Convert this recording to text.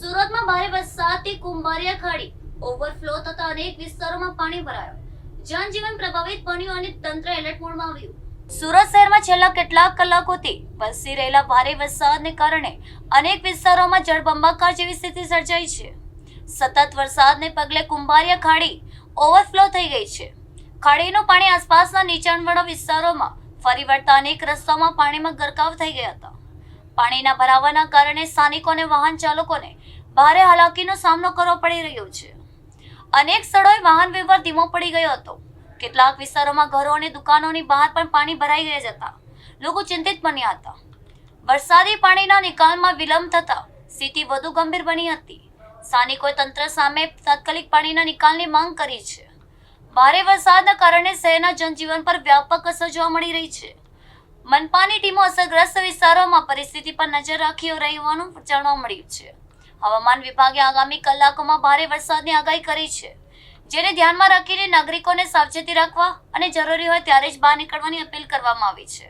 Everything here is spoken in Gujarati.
સુરતમાં ભારે વરસાદથી કુંભારિયા ખાડી ઓવરફ્લો થતા અનેક વિસ્તારોમાં પાણી ભરાયું. જનજીવન પ્રભાવિત બન્યું અને તંત્ર એલર્ટ મોડમાં આવ્યું. સુરત શહેરમાં છેલ્લા કેટલાક કલાકોથી વરસી રહેલા ભારે વરસાદને કારણે અનેક વિસ્તારોમાં જળબંબાકાર જેવી સ્થિતિ સર્જાઈ છે. સતત વરસાદને પગલે કુંભારિયા ખાડી ઓવરફ્લો થઈ ગઈ છે. ખાડીનું પાણી આસપાસના નીચાણવાળા વિસ્તારોમાં ફરી વળતા અનેક રસ્તાઓમાં પાણીમાં ગરકાવ થઈ ગયા હતા. પાણીના ભરાવાના કારણે સ્થાનિકો અને વાહન ચાલકોને ભારે હાલાકીનો સામનો કરવો પડી રહ્યો છે. અનેક સ્થળોએ વાહન વ્યવહાર ધીમો પડી ગયો હતો. કેટલાક વિસ્તારોમાં ઘરો અને દુકાનોની બહાર પણ પાણી ભરાઈ ગયા હતા. લોકો ચિંતિત બન્યા હતા. વરસાદી પાણીના નિકાલમાં વિલંબ થતા સ્થિતિ વધુ ગંભીર બની હતી. સ્થાનિકોએ તંત્ર સામે તાત્કાલિક પાણીના નિકાલની માંગ કરી છે. ભારે વરસાદના કારણે શહેરના જનજીવન પર વ્યાપક અસર જોવા મળી રહી છે. મનપાની ટીમો અસરગ્રસ્ત વિસ્તારોમાં પરિસ્થિતિ પર નજર રાખી રહી હોવાનું જાણવા મળ્યું છે. હવામાન વિભાગે આગામી કલાકોમાં ભારે વરસાદની આગાહી કરી છે, જેને ધ્યાનમાં રાખીને નાગરિકોને સાવચેતી રાખવા અને જરૂરી હોય ત્યારે જ બહાર નીકળવાની અપીલ કરવામાં આવી છે.